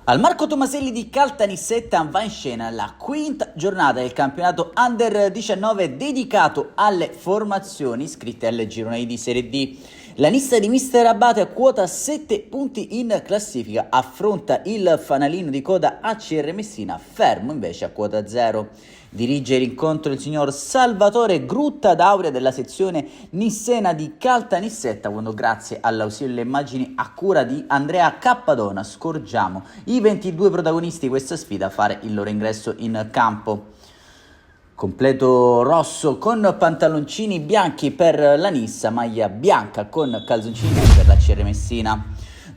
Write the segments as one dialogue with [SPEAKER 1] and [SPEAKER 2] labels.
[SPEAKER 1] Al Marco Tomaselli di Caltanissetta va in scena la quinta giornata del campionato Under 19 dedicato alle formazioni iscritte al girone di Serie D. La lista di Mister Abate a quota 7 punti in classifica affronta il fanalino di coda ACR Messina, fermo invece a quota 0. Dirige l'incontro il signor Salvatore Grutta D'Auria della sezione Nissena di Caltanissetta, quando grazie all'ausilio delle immagini a cura di Andrea Cappadona scorgiamo i 22 protagonisti di questa sfida fare il loro ingresso in campo. Completo rosso con pantaloncini bianchi per la Nissa, maglia bianca con calzoncini per la CR Messina.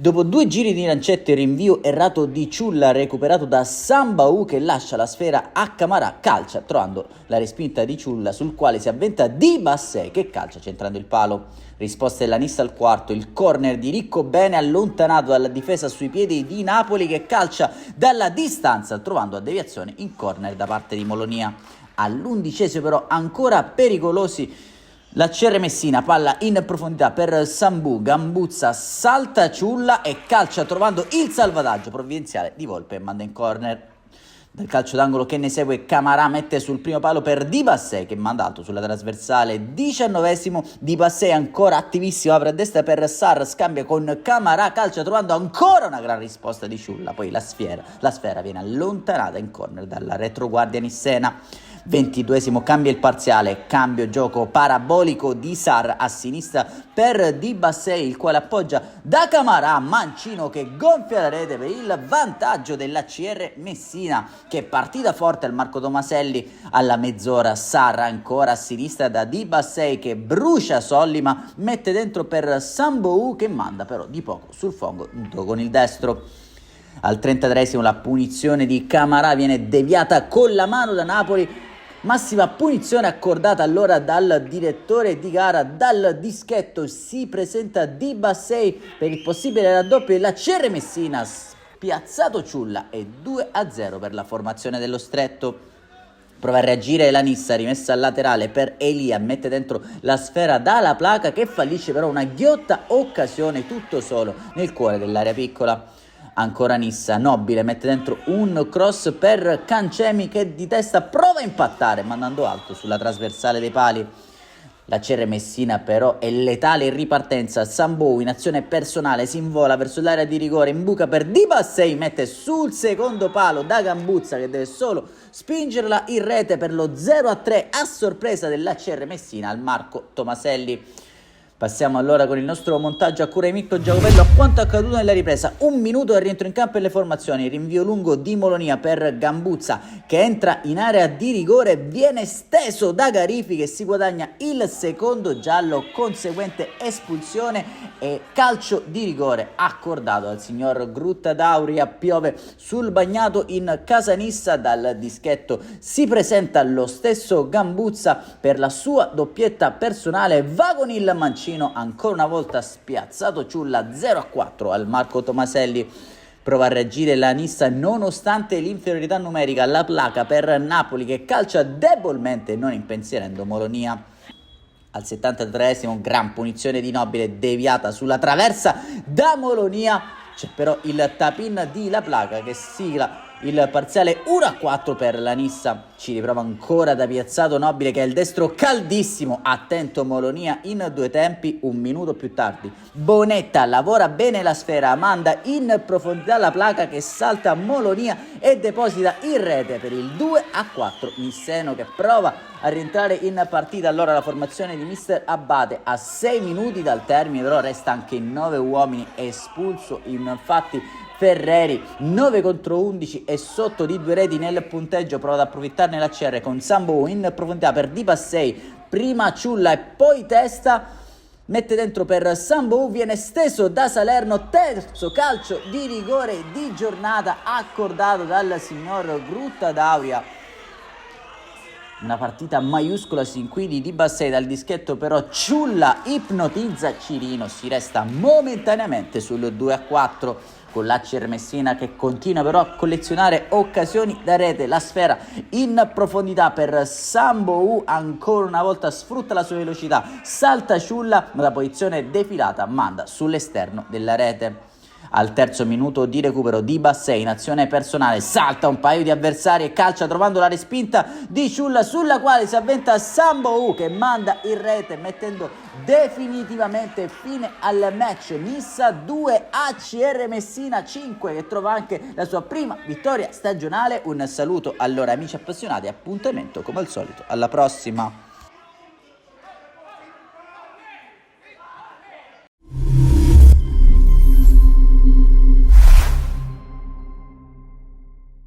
[SPEAKER 1] Dopo 2 giri di lancetto e rinvio errato di Ciulla recuperato da Sambaou che lascia la sfera a Camarà, calcia trovando la respinta di Ciulla sul quale si avventa Di Bassei che calcia centrando il palo. Risposta della Nissa al quarto, il corner di Ricco bene allontanato dalla difesa sui piedi di Napoli che calcia dalla distanza trovando a deviazione in corner da parte di Molonia. All'11° però ancora pericolosi la CR Messina, palla in profondità per Sambù, Gambuzza salta Ciulla e calcia trovando il salvataggio provvidenziale di Volpe e manda in corner. Dal calcio d'angolo che ne segue Camarà mette sul primo palo per Di Bassei che manda alto sulla trasversale. 19° Di Bassei ancora attivissimo, apre a destra per Sar, scambia con Camarà, calcia trovando ancora una gran risposta di Ciulla, poi la sfera viene allontanata in corner dalla retroguardia nissena. 22° cambia il parziale, cambio gioco parabolico di Sar a sinistra per Di Bassei, il quale appoggia da Camarà, Mancino che gonfia la rete per il vantaggio della CR Messina che è partita forte al Marco Tomaselli alla mezz'ora. Sar ancora a sinistra da Di Bassei che brucia Sollima, mette dentro per Sambou che manda però di poco sul fondo con il destro. Al 33° la punizione di Camarà viene deviata con la mano da Napoli. Massima punizione accordata allora dal direttore di gara. Dal dischetto si presenta Di Bassei per il possibile raddoppio della CR Messina, spiazzato Ciulla e 2-0 per la formazione dello stretto. Prova a reagire la Nissa, rimessa al laterale per Elia, mette dentro la sfera dalla placa che fallisce però una ghiotta occasione tutto solo nel cuore dell'area piccola. Ancora Nissa, Nobile mette dentro un cross per Cancemi che di testa prova a impattare mandando alto sulla trasversale dei pali. La CR Messina però è letale in ripartenza. Sambou in azione personale si invola verso l'area di rigore, imbuca per Di Bassei, mette sul secondo palo da Gambuzza che deve solo spingerla in rete per lo 0-3 a sorpresa della CR Messina al Marco Tomaselli. Passiamo allora con il nostro montaggio a cura di Mirko Giacopello a quanto accaduto nella ripresa. 1 minuto al rientro in campo e le formazioni. Rinvio lungo di Molonia per Gambuzza che entra in area di rigore, viene steso da Garifi che si guadagna il secondo giallo, conseguente espulsione e calcio di rigore accordato dal signor Grutta D'Auria. Piove sul bagnato in casa Nissa, dal dischetto si presenta lo stesso Gambuzza per la sua doppietta personale, va con il mancino, ancora una volta spiazzato Ciulla, 0-4 al Marco Tomaselli. Prova a reagire la Nissa nonostante l'inferiorità numerica, la placa per Napoli che calcia debolmente non impensierendo Molonia. Al 73° gran punizione di Nobile deviata sulla traversa da Molonia, c'è però il tap-in di La Placa che sigla il parziale 1-4 per la Nissa. Ci riprova ancora da piazzato Nobile che è il destro caldissimo, attento Molonia in 2 tempi. 1 minuto più tardi Bonetta lavora bene la sfera, manda in profondità La Placa che salta Molonia e deposita in rete per il 2-4 nisseno che prova a rientrare in partita. Allora la formazione di Mister Abate a 6 minuti dal termine però resta anche in 9 uomini, espulso infatti Ferreri, 9 contro 11 e sotto di 2 reti nel punteggio. Prova ad approfittarne la CR con Sambou in profondità per Di Bassei, prima Ciulla e poi testa, mette dentro per Sambou, viene steso da Salerno, terzo calcio di rigore di giornata accordato dal signor Grutta D'Auria. Una partita maiuscola sin qui di Di Bassei, dal dischetto però Ciulla ipnotizza Cirino, si resta momentaneamente sul 2-4 con l'ACR Messina che continua però a collezionare occasioni da rete. La sfera in profondità per Sambou, ancora una volta sfrutta la sua velocità, salta Ciulla ma la posizione defilata manda sull'esterno della rete. Al terzo minuto di recupero di Bassei in azione personale salta un paio di avversari e calcia trovando la respinta di Ciulla, sulla quale si avventa Sambou che manda in rete mettendo definitivamente fine al match. Nissa 2, ACR Messina 5, che trova anche la sua prima vittoria stagionale. Un saluto allora amici appassionati, appuntamento come al solito alla prossima.